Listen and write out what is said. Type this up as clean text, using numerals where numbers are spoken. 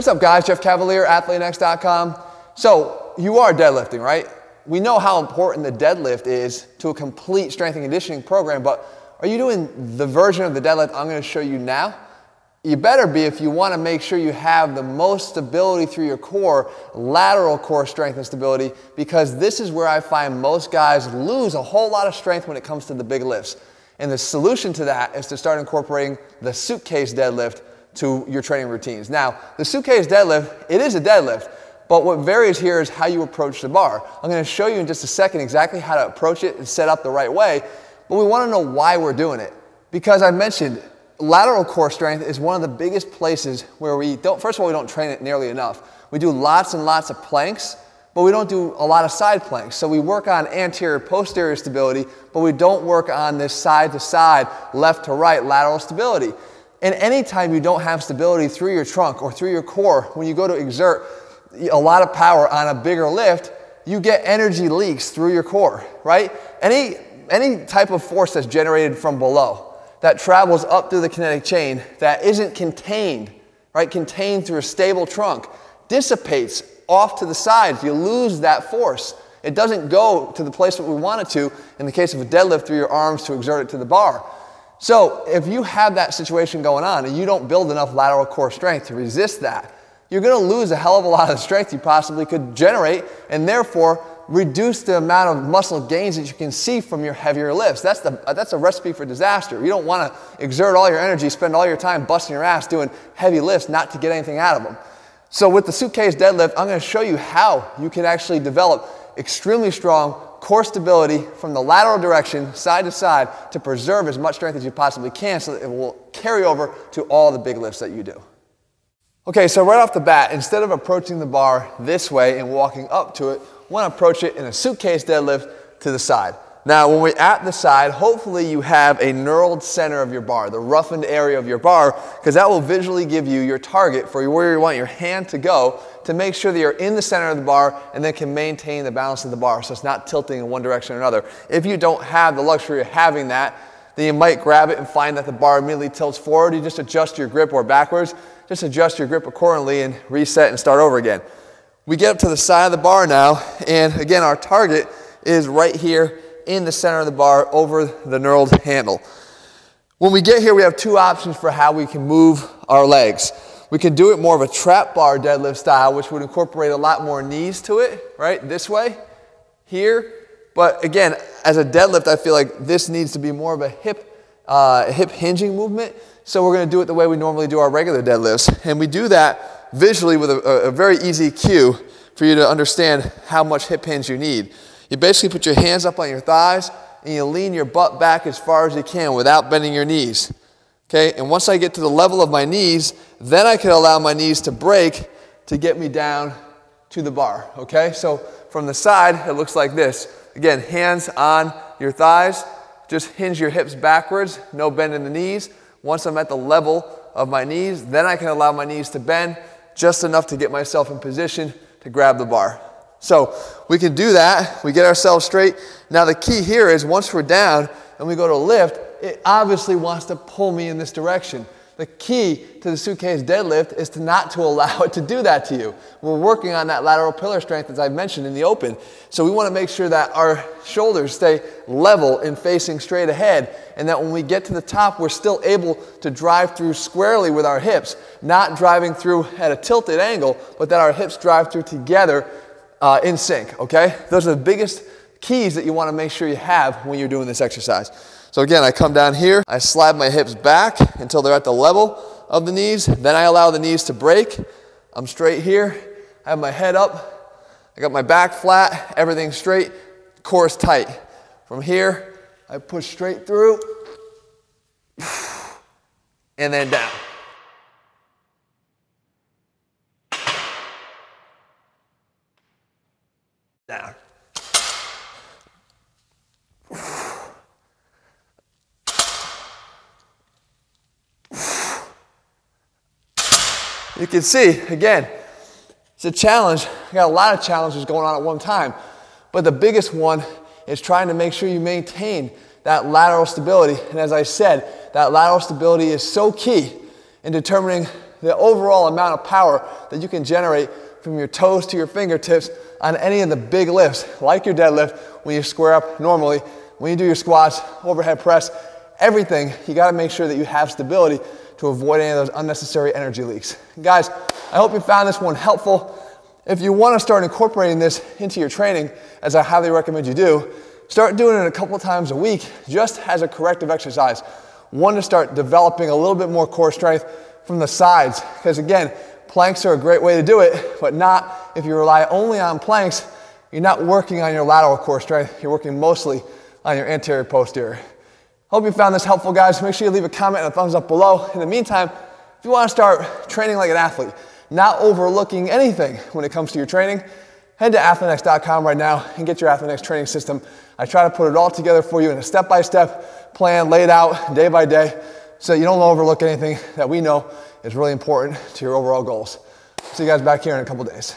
What's up guys, Jeff Cavalier, ATHLEAN-X.com. So you are deadlifting, right? We know how important the deadlift is to a complete strength and conditioning program, but are you doing the version of the deadlift I'm going to show you now? You better be if you want to make sure you have the most stability through your core, lateral core strength and stability, because this is where I find most guys lose a whole lot of strength when it comes to the big lifts. And the solution to that is to start incorporating the suitcase deadlift to your training routines. Now, the suitcase deadlift, it is a deadlift, but what varies here is how you approach the bar. I'm going to show you in just a second exactly how to approach it and set up the right way, but we want to know why we're doing it. Because I mentioned, lateral core strength is one of the biggest places where we don't, first of all, we don't train it nearly enough. We do lots and lots of planks, but we don't do a lot of side planks. So we work on anterior, posterior stability, but we don't work on this side to side, left to right, lateral stability. And anytime you don't have stability through your trunk or through your core, when you go to exert a lot of power on a bigger lift, you get energy leaks through your core, right? Any type of force that's generated from below, that travels up through the kinetic chain, that isn't contained, right? Contained through a stable trunk, dissipates off to the sides. You lose that force. It doesn't go to the place that we want it to, in the case of a deadlift, through your arms to exert it to the bar. So if you have that situation going on and you don't build enough lateral core strength to resist that, you're going to lose a hell of a lot of the strength you possibly could generate and therefore reduce the amount of muscle gains that you can see from your heavier lifts. That's a recipe for disaster. You don't want to exert all your energy, spend all your time busting your ass doing heavy lifts not to get anything out of them. So with the suitcase deadlift, I'm going to show you how you can actually develop extremely strong core stability from the lateral direction, side to side, to preserve as much strength as you possibly can so that it will carry over to all the big lifts that you do. Okay, so right off the bat, instead of approaching the bar this way and walking up to it, we want to approach it in a suitcase deadlift to the side. Now, when we're at the side, hopefully you have a knurled center of your bar, the roughened area of your bar, because that will visually give you your target for where you want your hand to go to make sure that you're in the center of the bar and then can maintain the balance of the bar so it's not tilting in one direction or another. If you don't have the luxury of having that, then you might grab it and find that the bar immediately tilts forward. You just adjust your grip, or backwards. Just adjust your grip accordingly and reset and start over again. We get up to the side of the bar now, and again, our target is right here in the center of the bar over the knurled handle. When we get here, we have two options for how we can move our legs. We can do it more of a trap bar deadlift style, which would incorporate a lot more knees to it, right? This way, here. But again, as a deadlift, I feel like this needs to be more of a hip hinging movement. So we're going to do it the way we normally do our regular deadlifts. And we do that visually with a very easy cue for you to understand how much hip hinge you need. You basically put your hands up on your thighs and you lean your butt back as far as you can without bending your knees. Okay, and once I get to the level of my knees, then I can allow my knees to break to get me down to the bar. Okay, so from the side, it looks like this. Again, hands on your thighs, just hinge your hips backwards, no bend in the knees. Once I'm at the level of my knees, then I can allow my knees to bend just enough to get myself in position to grab the bar. So we can do that, we get ourselves straight. Now the key here is once we're down and we go to lift, it obviously wants to pull me in this direction. The key to the suitcase deadlift is to not to allow it to do that to you. We're working on that lateral pillar strength as I mentioned in the open. So we want to make sure that our shoulders stay level and facing straight ahead, and that when we get to the top, we're still able to drive through squarely with our hips, not driving through at a tilted angle, but that our hips drive through together in sync, okay? Those are the biggest keys that you want to make sure you have when you're doing this exercise. So again, I come down here, I slide my hips back until they're at the level of the knees, then I allow the knees to break. I'm straight here, I have my head up, I got my back flat, everything's straight, core is tight. From here, I push straight through, and then down. Down. You can see, again, it's a challenge. I got a lot of challenges going on at one time, but the biggest one is trying to make sure you maintain that lateral stability. And as I said, that lateral stability is so key in determining the overall amount of power that you can generate from your toes to your fingertips on any of the big lifts, like your deadlift, when you square up normally, when you do your squats, overhead press, everything, you gotta make sure that you have stability to avoid any of those unnecessary energy leaks. Guys, I hope you found this one helpful. If you wanna start incorporating this into your training, as I highly recommend you do, start doing it a couple times a week just as a corrective exercise. One, to start developing a little bit more core strength from the sides, because again, planks are a great way to do it, but not if you rely only on planks. You're not working on your lateral core strength, you're working mostly on your anterior posterior. Hope you found this helpful, guys. Make sure you leave a comment and a thumbs up below. In the meantime, if you want to start training like an athlete, not overlooking anything when it comes to your training, head to ATHLEAN-X.com right now and get your ATHLEAN-X training system. I try to put it all together for you in a step-by-step plan, laid out day by day, so you don't overlook anything that we know is really important to your overall goals. See you guys back here in a couple days.